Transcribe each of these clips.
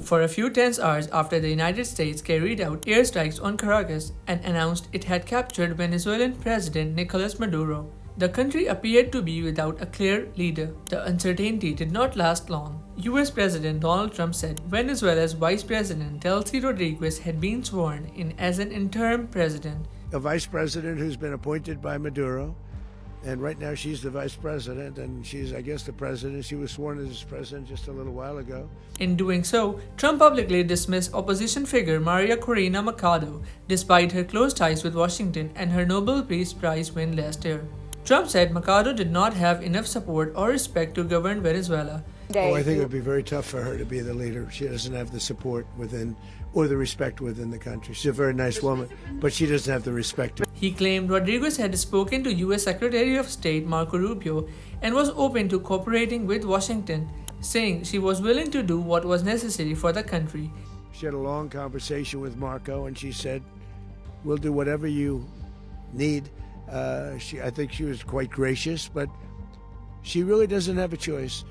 for a few tense hours after the United States carried out airstrikes on Caracas and announced it had captured Venezuelan President Nicolás Maduro. The country appeared to be without a clear leader. The uncertainty did not last long. US President Donald Trump said Venezuela's Vice President Delcy Rodríguez had been sworn in as an interim president. A vice president who's been appointed by Maduro, and right now she's the vice president, and she's, I guess, the president. She was sworn as president just a little while ago. In doing so, Trump publicly dismissed opposition figure María Corina Machado, despite her close ties with Washington and her Nobel Peace Prize win last year. Trump said Machado did not have enough support or respect to govern Venezuela. Oh, I think it would be very tough for her to be the leader. She doesn't have the support within or the respect within the country. She's a very nice woman, but she doesn't have the respect. He claimed Rodríguez had spoken to U.S. Secretary of State Marco Rubio and was open to cooperating with Washington, saying she was willing to do what was necessary for the country. She had a long conversation with Marco, and she said, "We'll do whatever you need." I think she was quite gracious, but she really doesn't have a choice.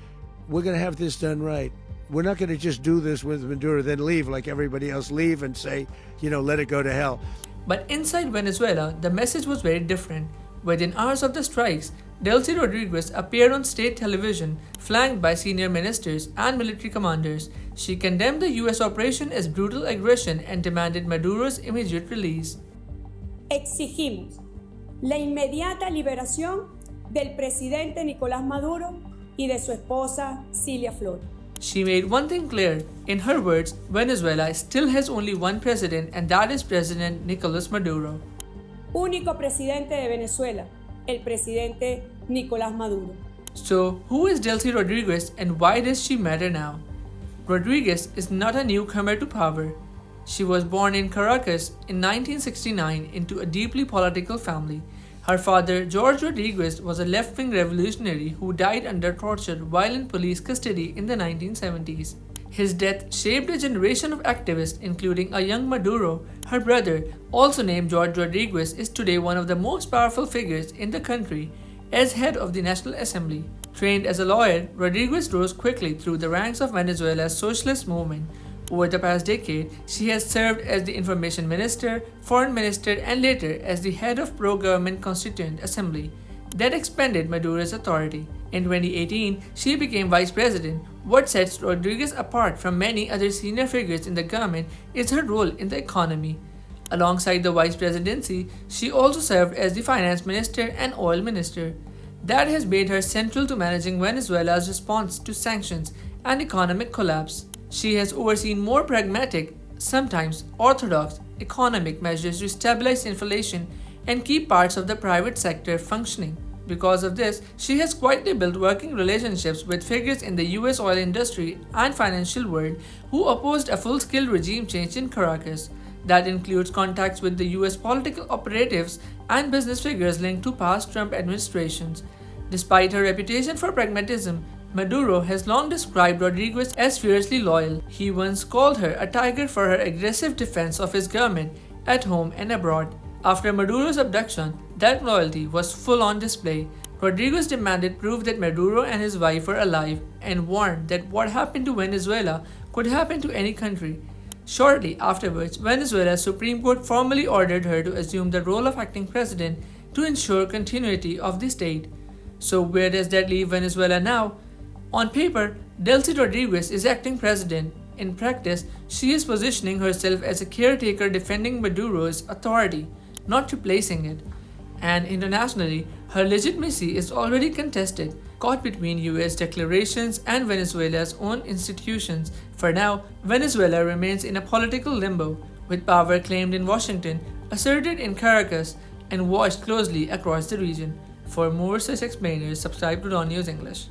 We're going to have this done right. We're not going to just do this with Maduro, then leave like everybody else, leave and say, let it go to hell. But inside Venezuela, the message was very different. Within hours of the strikes, Delcy Rodríguez appeared on state television, flanked by senior ministers and military commanders. She condemned the U.S. operation as brutal aggression and demanded Maduro's immediate release. Exigimos la inmediata liberación del presidente Nicolás Maduro y de su esposa Cilia Flores. She made one thing clear. In her words, Venezuela still has only one president, and that is President Nicolás Maduro. Único presidente de Venezuela, el presidente Nicolás Maduro. So, who is Delcy Rodríguez and why does she matter now? Rodríguez is not a newcomer to power. She was born in Caracas in 1969 into a deeply political family. Her father, George Rodríguez, was a left-wing revolutionary who died under torture while in police custody in the 1970s. His death shaped a generation of activists, including a young Maduro. Her brother, also named George Rodríguez, is today one of the most powerful figures in the country as head of the National Assembly. Trained as a lawyer, Rodríguez rose quickly through the ranks of Venezuela's socialist movement. Over the past decade, she has served as the Information Minister, Foreign Minister, and later as the head of pro-government Constituent Assembly that expanded Maduro's authority. In 2018, she became Vice President. What sets Rodríguez apart from many other senior figures in the government is her role in the economy. Alongside the Vice Presidency, she also served as the Finance Minister and Oil Minister. That has made her central to managing Venezuela's response to sanctions and economic collapse. She has overseen more pragmatic, sometimes orthodox, economic measures to stabilize inflation and keep parts of the private sector functioning. Because of this, she has quietly built working relationships with figures in the US oil industry and financial world who opposed a full-scale regime change in Caracas. That includes contacts with the US political operatives and business figures linked to past Trump administrations. Despite her reputation for pragmatism, Maduro has long described Rodríguez as fiercely loyal. He once called her a tiger for her aggressive defense of his government at home and abroad. After Maduro's abduction, that loyalty was full on display. Rodríguez demanded proof that Maduro and his wife were alive and warned that what happened to Venezuela could happen to any country. Shortly afterwards, Venezuela's Supreme Court formally ordered her to assume the role of acting president to ensure continuity of the state. So where does that leave Venezuela now? On paper, Delcy Rodríguez is acting president. In practice, she is positioning herself as a caretaker defending Maduro's authority, not replacing it. And internationally, her legitimacy is already contested, caught between US declarations and Venezuela's own institutions. For now, Venezuela remains in a political limbo, with power claimed in Washington, asserted in Caracas, and watched closely across the region. For more such explainers, subscribe to DawnNews English.